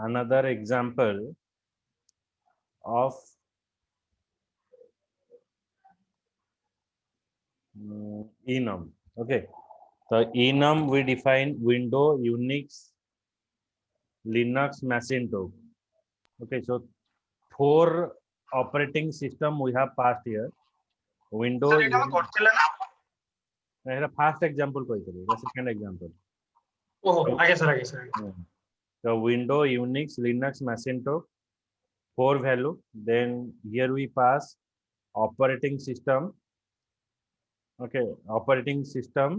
another example of enum. Okay, so enum we define window, Unix, Linux, Macintosh. Okay, so 4 operating system we have passed here. Windows. First example, the second example. Oh, I guess. So window, Unix, Linux, Macintosh, 4 value. Then here we pass operating system. Okay, operating system,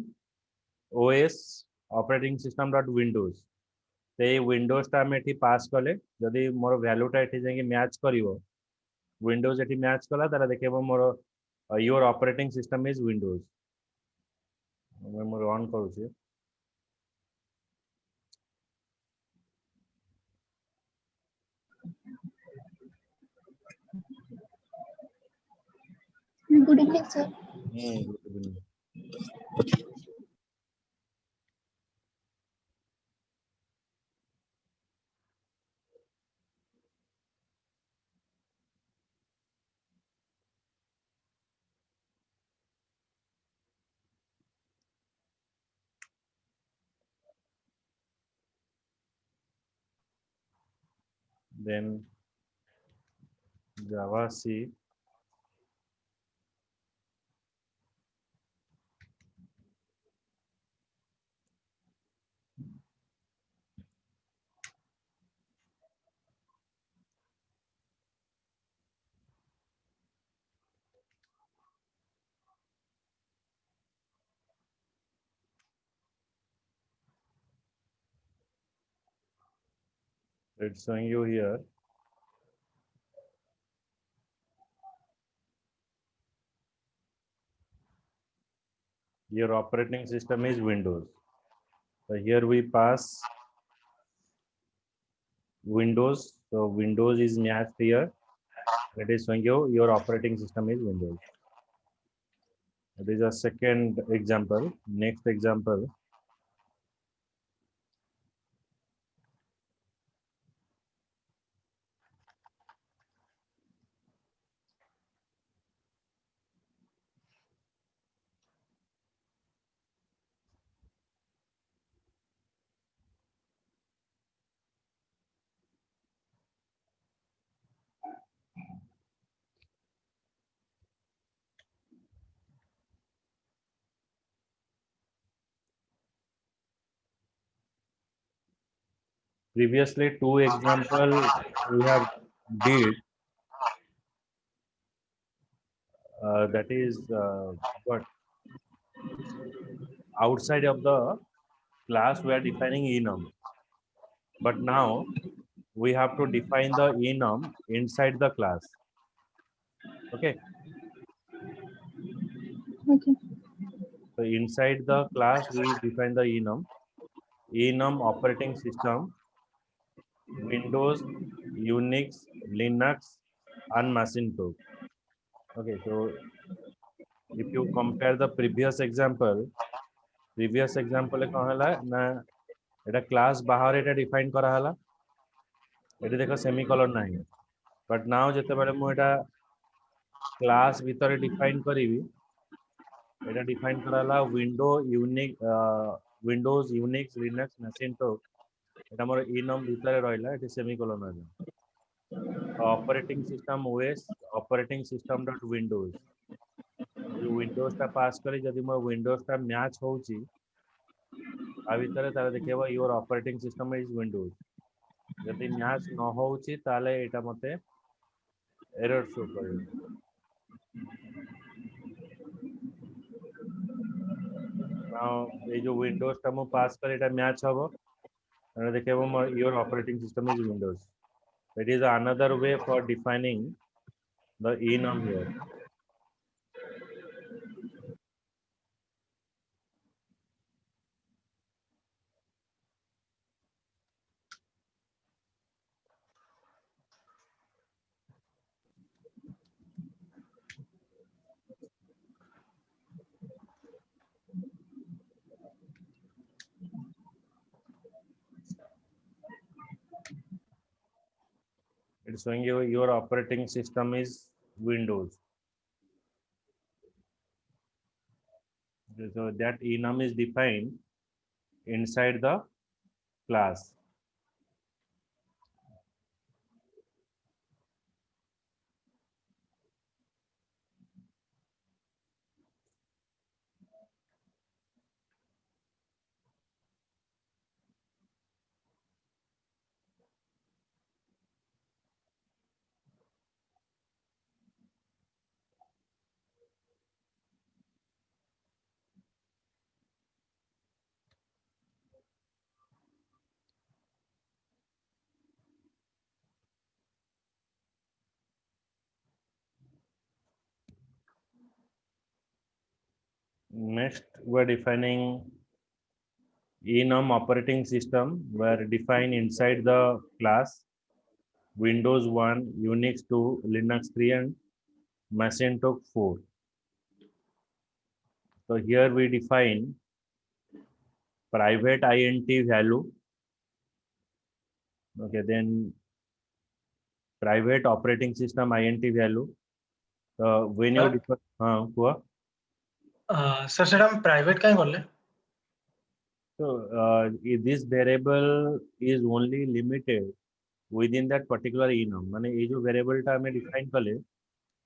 OS, operating system dot Windows. से Windows टा में पास कले जदि मोर वैल्यूटा ये जाए match कर Windows ये match कला तारा देखे मोर your operating system is Windows more on करूँ Good evening, sir. then Java C. It's showing you here. Your operating system is Windows. So here we pass Windows. So Windows is matched here. It is showing you your operating system is Windows. It is a second example. Next example. Previously, 2 example we have did. That is what outside of the class we are defining enum. But now we have to define the enum inside the class. Okay. Okay. So inside the class we define the enum. Enum operating system, Windows, Unix, Linux, and Macintosh. Okay, so if you compare the previous example कौन हला ना एटा class बाहर एटा define करा हला एटा देखो semicolon नाही but now जते बेले मु एटा क्लास भीतर डिफाइन करिवि एटा डिफाइन कराला विंडोज यूनिक्स लिनक्स मैसिंटोश एटा मोर इनम भीतर रहला एटा सेमीकोलन रहला operating system OS operating system dot Windows Windows टा पास करी जदि मोर विंडोज टा मैच होउची आ भीतर तार देखेबो your operating system is windows जदि मैच न होउची ताले एटा मते एरर शो करिवो नाउ ए जो विंडोज टा मु पास करे एटा मैच हबो and देखेबो your operating system is windows. It is another way for defining the enum here. it's showing you your operating system is Windows. So that enum is defined inside the class. Next, we're defining enum operating system were defined inside the class Windows 1, Unix 2, Linux 3, and Macintosh 4. So here we define private int value. Okay, then private operating system int value. When you define, sir सेटा हम private काहे करले? so this variable is only limited within that particular enum. माने ये जो variable टा हमें define कले,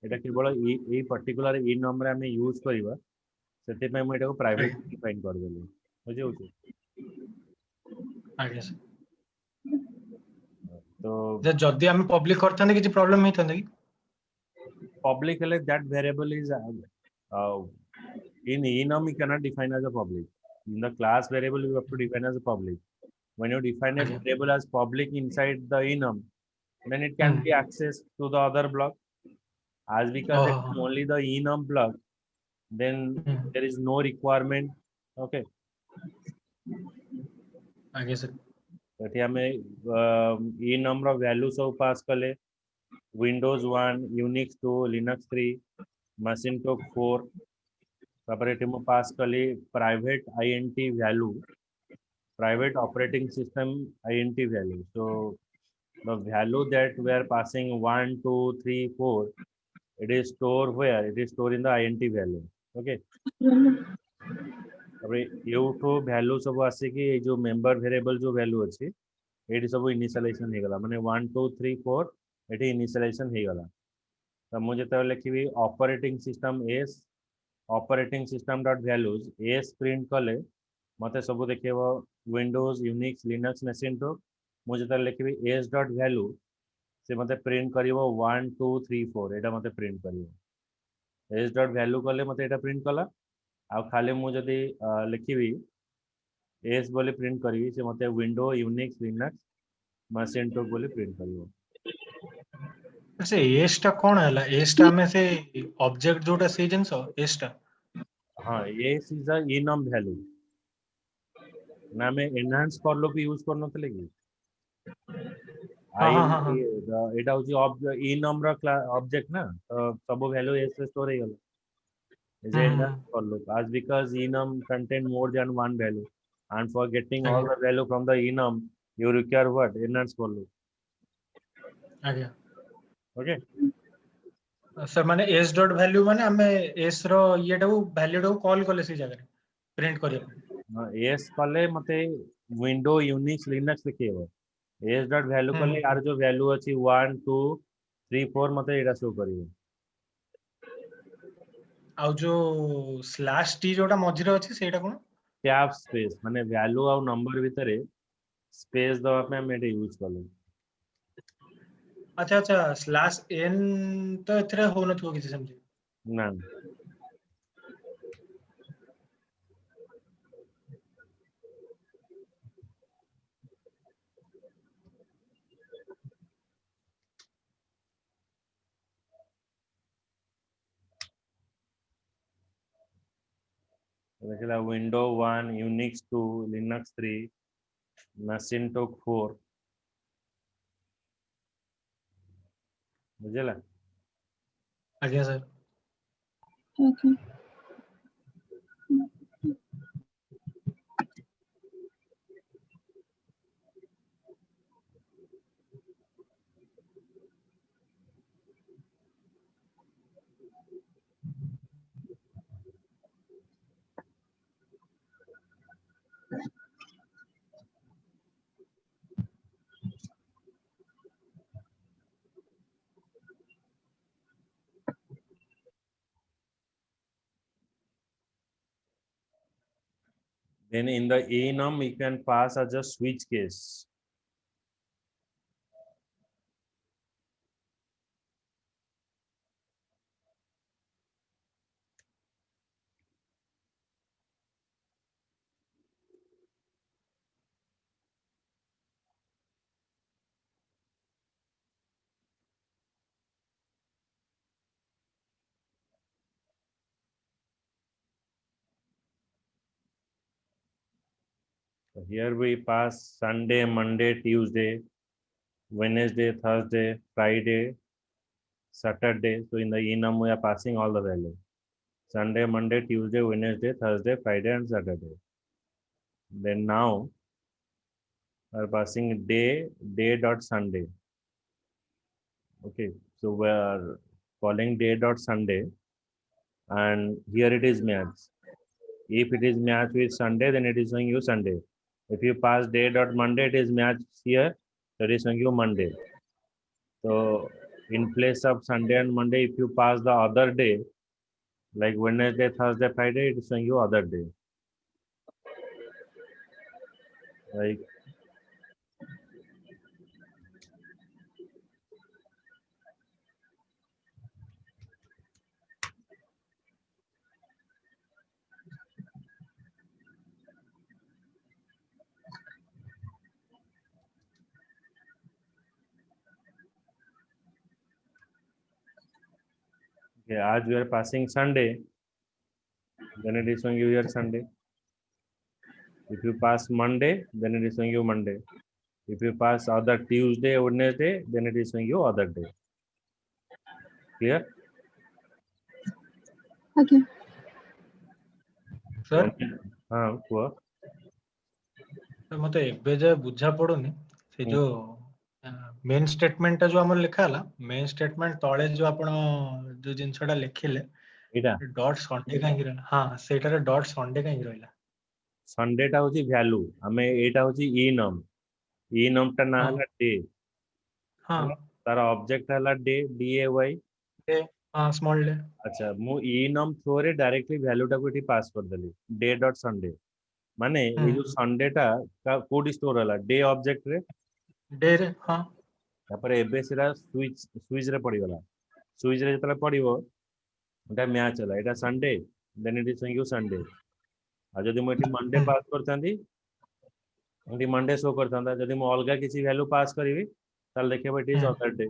एटा केवल ये particular enum रे हमें use करिवा, सेते पे हम एटा को private define कर देले, बुझे होचे? आगे सर तो जदी हम पब्लिक करथाने किछि प्रॉब्लम नै थांदे कि? public है that variable is in enum you cannot define as a public. In the class variable you have to define as a public. When you define a variable as public inside the enum, then it can be accessed to the other block. As because it's only the enum block, then there is no requirement. Okay. आगे sir तो हमें enum रो value सब pass कर ले. Windows 1, Unix 2, Linux 3, Macintosh 4. Separate में pass कर ले private int value, private operating system int value. So the value that we are passing 1, 2, 3, 4, it is stored where? It is stored in the int value. Okay. अब ये value सब आसे कि ये जो member variable जो value अच्छी, ये सब initialization है गला. माने 1, 2, 3, 4, ये initialization है गला. तब मुझे तो लिखी हुई operating system s operating system dot values s print कले, मते सब देखे वो Windows, Unix, Linux, Macintosh, मुझे तो लिखी हुई s dot value से मते प्रिंट करिवो 1 2 3 4 एटा मते प्रिंट करिवो s डॉट वैल्यू कले मते एटा प्रिंट कला आ खाली मु जदी लिखिबी s बोले प्रिंट करिवि से मते विंडो यूनिक्स लिनक्स मासेंटो बोले प्रिंट करिवो. से एस टा कोन हला? एस टा में से ऑब्जेक्ट जोटा से जिंस एस टा हां s is a enum value ना में एनहांस कर लो भी यूज करनो तले की এটা হচ্ছে enum রা object না তো সব ভ্যালু s রে স্টোর হই গেল is enhanced for loop as because enum contain more than one value and for getting all the value from the enum you require what enhanced for loop. Okay sir माने s dot value माने हमें s रो येटा value को call करले से जगह print करियो s कले मते विंडो यूनिक्स लिनक्स लिखेबो s डॉट वैल्यू कले यार जो वैल्यू अछि 1 2 3 4 मते एटा शो करिवो आउ जो स्लैश टी जोटा मझिरे अछि सेटा कोन टैब स्पेस माने वैल्यू और नंबर भितरे स्पेस दवा पे हम एटा यूज करलो. अच्छा अच्छा स्लैश एन तो एथरे हो नथो किछि समझे ना देखला विंडो 1 यूनिक्स 2 लिनक्स 3 Macintosh 4 बुझला. आज्ञा sir Okay. Then in the enum, you can pass as a switch case. So here we pass Sunday, Monday, Tuesday, Wednesday, Thursday, Friday, Saturday. So in the enum, we are passing all the values. Sunday, Monday, Tuesday, Wednesday, Thursday, Friday, and Saturday. Then now we are passing day dot Sunday. Okay, so we are calling day dot Sunday, and here it is match. If it is match with Sunday, then it is showing you Sunday. If you pass day dot Monday, it is match here, so it is showing you Monday. So in place of Sunday and Monday, if you pass the other day, like Wednesday, Thursday, Friday, it is showing you other day. Like okay, as we are passing Sunday, then it is showing you here Sunday. If you pass Monday, then it is showing you Monday. If you pass other Tuesday, Wednesday, then it is showing you other day. Clear? Okay. Sir हाँ कुह मते एबे जे बुझा पड़ुनी से जो main statement जो हमर लिखा हला मेन स्टेटमेंट तळे जो आपण जो जिनसडा लिखिले एटा डॉट संडे काहे रहला हां सेटारे डॉट संडे काहे रहला संडे टा होची वैल्यू हमें एटा होची इनम टा ना हां हला डे हां तार ऑब्जेक्ट हला डे DAY डे हां स्मॉल डे अच्छा मु इनम थ्रू रे डायरेक्टली वैल्यू टा को एठी पास कर देली डे डॉट संडे माने ये जो संडे टा का कोड स्टोर हला डे ऑब्जेक्ट रे डे रे हां तापर एबे सेरा स्विच रे पड़ी गला स्विच रे जतला पड़िबो एटा मैच हला एटा Sunday then it is you Sunday आ जदि मु एठी मंडे पास करतांदी एठी मंडे शो करतांदा जदि मु अलगा किसी वैल्यू पास करिवि ताल देखिबो इट इज अदर डे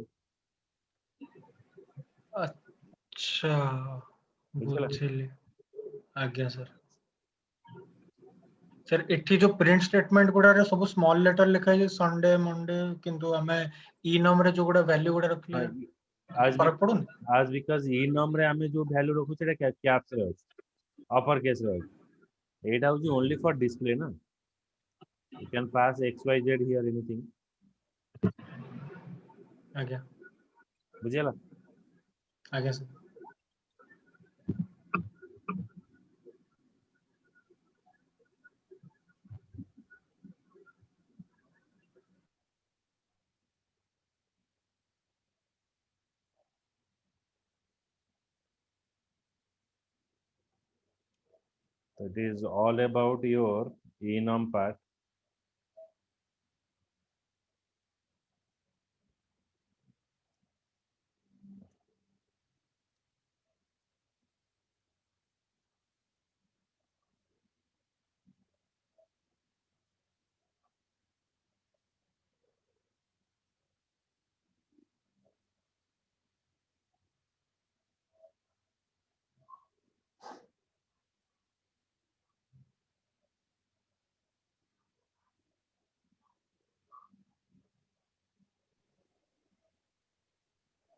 अच्छा बुझिली आज्ञा सर सर एठी जो प्रिंट स्टेटमेंट गुडा रे सब स्मॉल लेटर लिखा है संडे मंडे किंतु हमें ई नम रे जो गुडा वैल्यू गुडा रखले फर्क पड़ुन आज बिकॉज इनम रे हमें जो वैल्यू रखु सेटा कैप्स रे अपर केस रे एटा होची ओनली फॉर डिस्प्ले ना you can pass XYZ hear anything आज्ञा बुझियला आज्ञा sir it is all about your enum part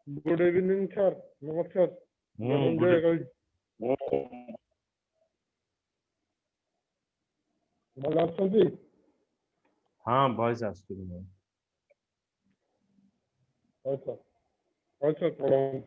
good evening sir नमस्कार धनंजय गाई ଭଲ ଅଛନ୍ତି हाँ वॉइस आसुची तुम ଆଚ୍ଛା ଆଚ୍ଛା ପ୍ରଣାମ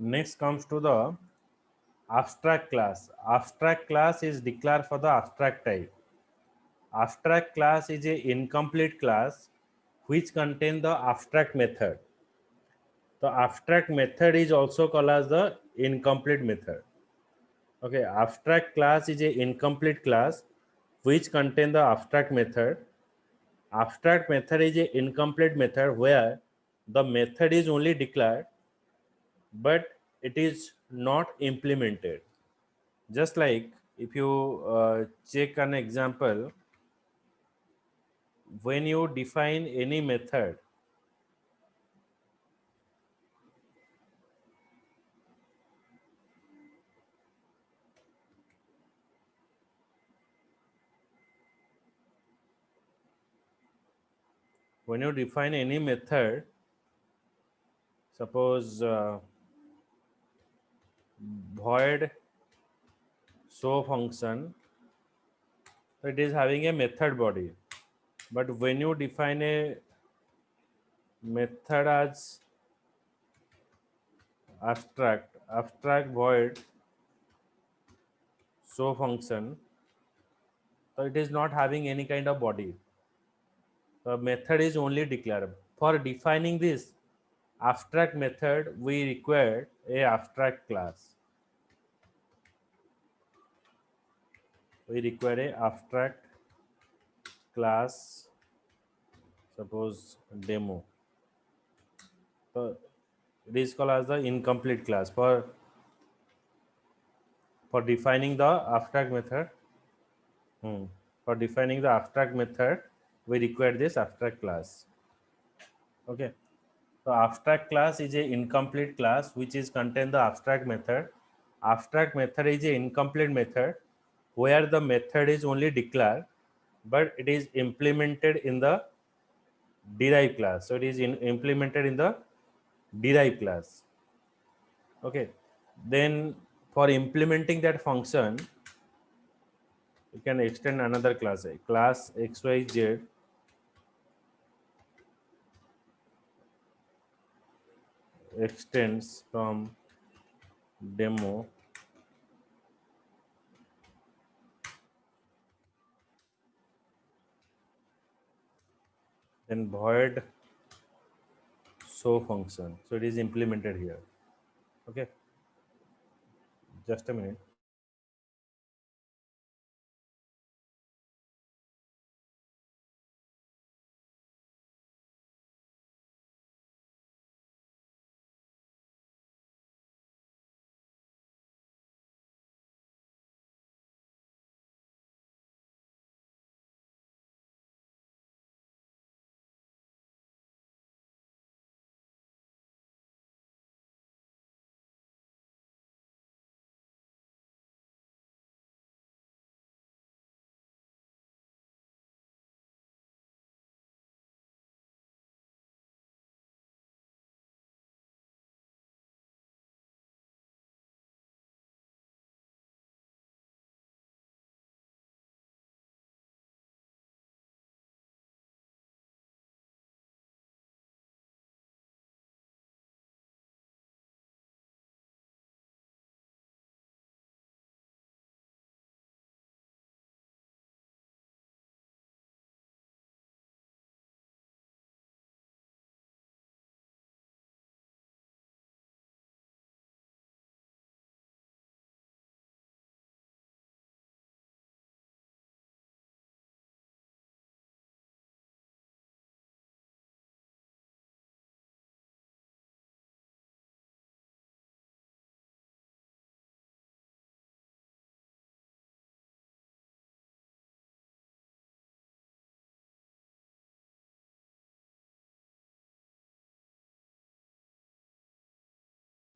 Next comes to the abstract class. Abstract class is declared for the abstract type. Abstract class is a incomplete class which contain the abstract method. The abstract method is also called as the incomplete method. Okay, abstract class is a incomplete class which contain the abstract method. Abstract method is a incomplete method where the method is only declared but it is not implemented. Just like if you check an example, when you define any method, when you define any method, suppose void show function, it is having a method body, but when you define a method as abstract void show function, so it is not having any kind of body. The method is only declared. For defining this abstract method, we require a abstract class. We require a abstract class, suppose demo. So it is called as the incomplete class. For defining the abstract method, for defining the abstract method, we require this abstract class. Okay. So abstract class is a incomplete class which is contain the abstract method. Abstract method is a incomplete method where the method is only declared but it is implemented in the derived class. So it is implemented in the derived class. Okay. Then for implementing that function, you can extend another class, class xyz extends from demo then void show function. So it is implemented here. Okay, just a minute.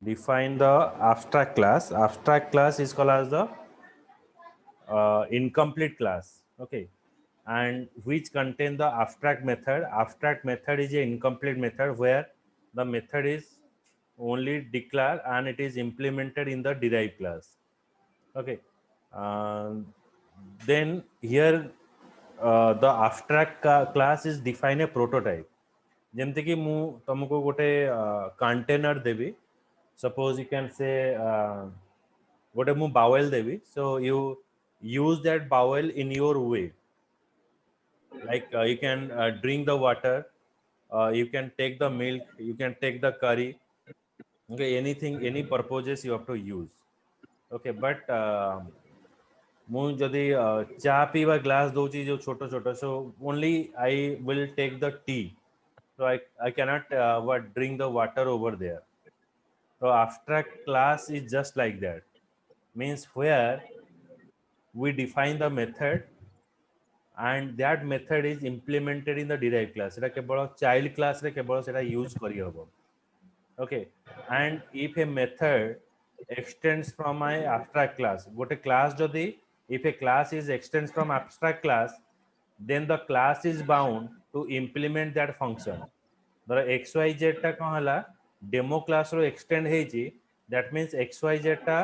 Define the abstract class. Abstract class is called as the incomplete class. Okay, and which contain the abstract method. Abstract method is an incomplete method where the method is only declared and it is implemented in the derived class. Okay, then here the abstract class is define a prototype. ଯେମିତି କି ମୁଁ ତମକୁ ଗୋଟେ container ଦେବି suppose you can say ଗୋଟେ ମୁଁ bowel ଦେବି, so you use that bowel in your way, like you can drink the water, you can take the milk, you can take the curry, okay, anything, any purposes you have to use, okay, but ମୁଁ ଯଦି ଚା ପିଇବା glass ଦଉଛି ଯୋଉ ଛୋଟ ଛୋଟ, so only I will take the tea, so I cannot what drink the water over there. So abstract class is just like that, means where we define the method and that method is implemented in the derived class. এটা কেবଳ child class ରେ କେବଳ ସେଟା use କରି ହବ, okay, and if a method extends from my abstract class, ଗୋଟେ class ଯଦି, if a class is extends from abstract class, then the class is bound to implement that function. ଧର xyz ଟା କଣ ହେଲା, demo class रो extend ହେଇଛି, that means xyz ଟା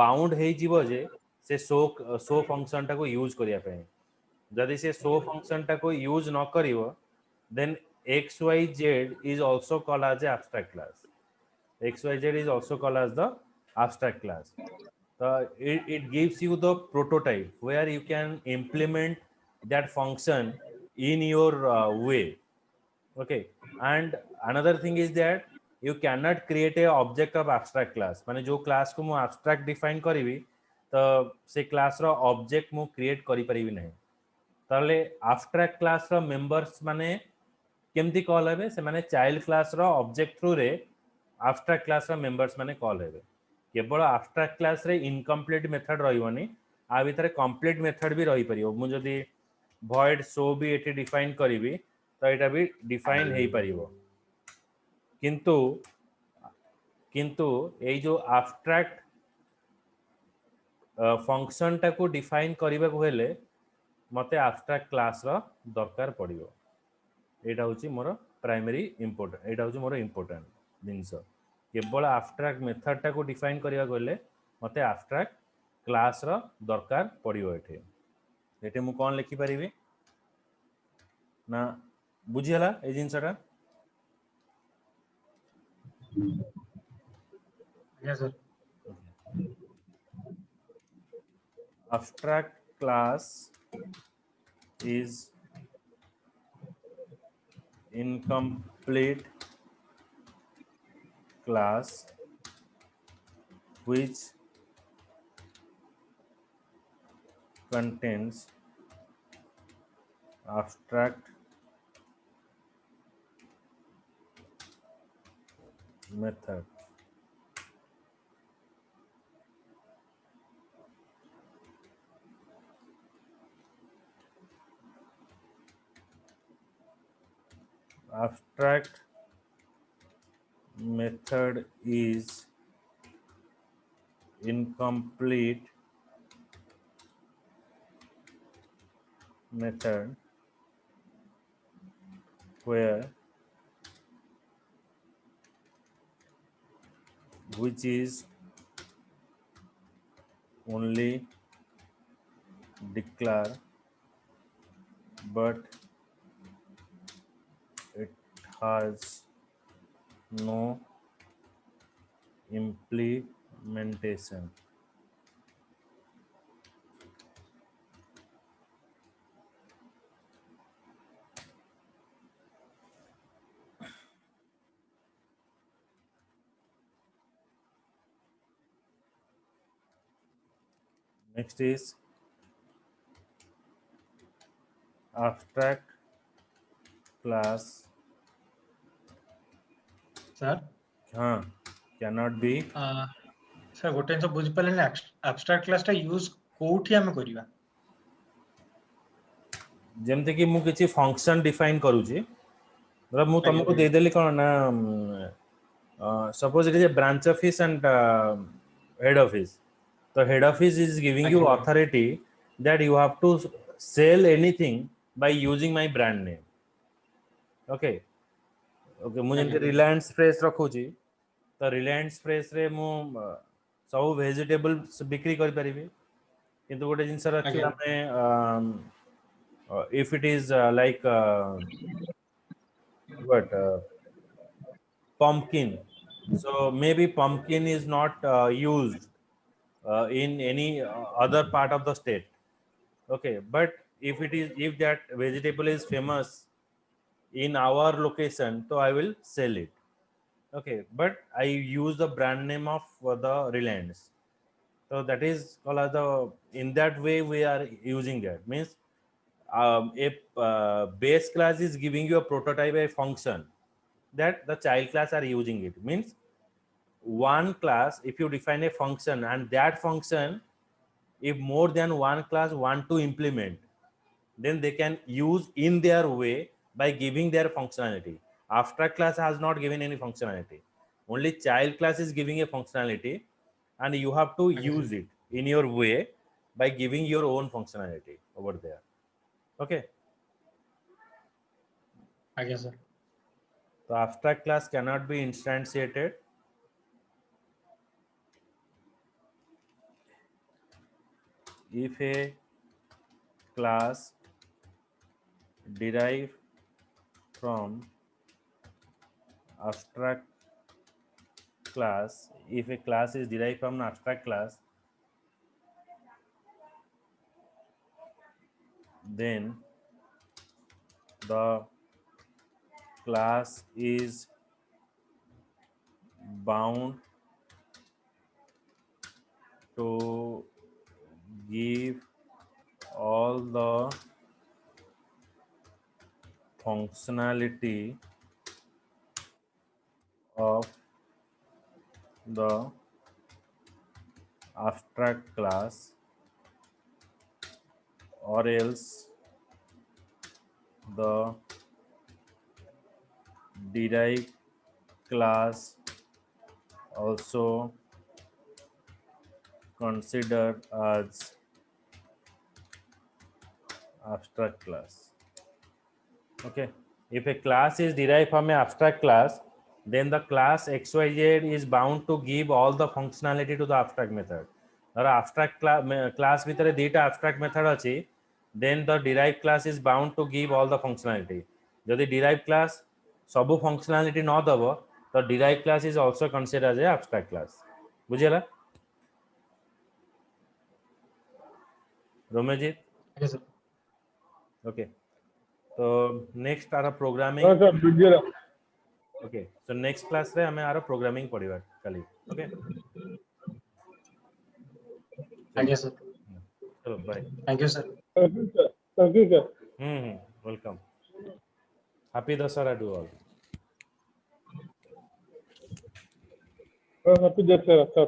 bound ହେଇଯିବ ଯେ ସେ show function ଟାକୁ use କରିବା ପାଇଁ। ଯଦି ସେ show function ଟାକୁ use ନ କରିବ, then xyz is also called as a abstract class. xyz is also called as the abstract class. It gives you the prototype where you can implement that function in your way, okay, and another thing is that you cannot create a object of abstract class, माने जो class को मु abstract define करिवि तो से class रो object मु create करि परिवि नहीं, ताले abstract class रो members माने केमती कॉल हेबे, से माने child class रो object through रे abstract class रो members माने कॉल हेबे। केवल abstract class रे incomplete method रहिवनी, आ भितर complete method भी रही परियो। मु जदी void show भी एठी define करिवि तो एटा भी define हेई परियो, किंतु ए जो abstract फंक्शन टाको डिफाइन करबा को हेले मते abstract क्लास रो दरकार पड़ियो। एटा होची मोर प्राइमरी इंपोर्टेंट, एटा होची मोर इंपोर्टेंट जिंस। केवल abstract मेथड टाको डिफाइन करबा को हेले मते abstract क्लास रो दरकार पड़ियो। एटे मु कोन लिखि परिबी ना, बुझियला ए जिंसटा? Yes sir. Abstract class is incomplete class which contains abstract method. Abstract method is incomplete method where which is only declare but it has no implementation. Next is abstract class Sir, हाँ cannot be sir गोटे जिंस बुझि पले abstract class टा use कोठी हमें करिवा? जेमते कि मु किछि फंक्शन डिफाइन करूची, मतलब मु तुमको दे देली कोन ना, suppose it is a branch office and head office. So head office is giving you authority that you have to sell anything by using my brand name. Okay, okay, मु जेमते Reliance Fresh रखुची तो Reliance Fresh रे मु सब vegetables बिक्री कर परिबे, किंतु गोटे जिंस रखी हमें if it is like what pumpkin, So maybe pumpkin is not used in any other part of the state. Okay, but if that vegetable is famous in our location, so I will sell it. Okay, but I use the brand name of the Reliance. So that is called as the, in that way we are using that. Means a base class is giving you a prototype, a function that the child class are using it. Means one class, if you define a function and that function, if more than one class want to implement, then they can use in their way by giving their functionality. Abstract class has not given any functionality. Only child class is giving a functionality, and you have to use it in your way by giving your own functionality over there. Okay. I guess, sir. The abstract class cannot be instantiated. If a class derive from abstract class, if a class is derived from an abstract class, then the class is bound to give all the functionality of the abstract class, or else the derived class also considered as abstract class. Okay, if a class is derived from an abstract class, then the class xyz is bound to give all the functionality to the abstract method. Or abstract class ভিতরে দুইটা abstract method আছে, then the derived class is bound to give all the functionality. যদি derived class ସବୁ functionality ন দেব, the derived class is also considered as a abstract class. বুঝিলা? Romejit? Yes, sir. Okay. So next are programming. हाँ sir बुझिए Okay, so next class रे हमें आरो programming पढ़िबा खाली. Okay, I guess, sir. चलो bye. Thank you, sir. Thank you sir Welcome. Happy Dasara to all. Happy डेट sir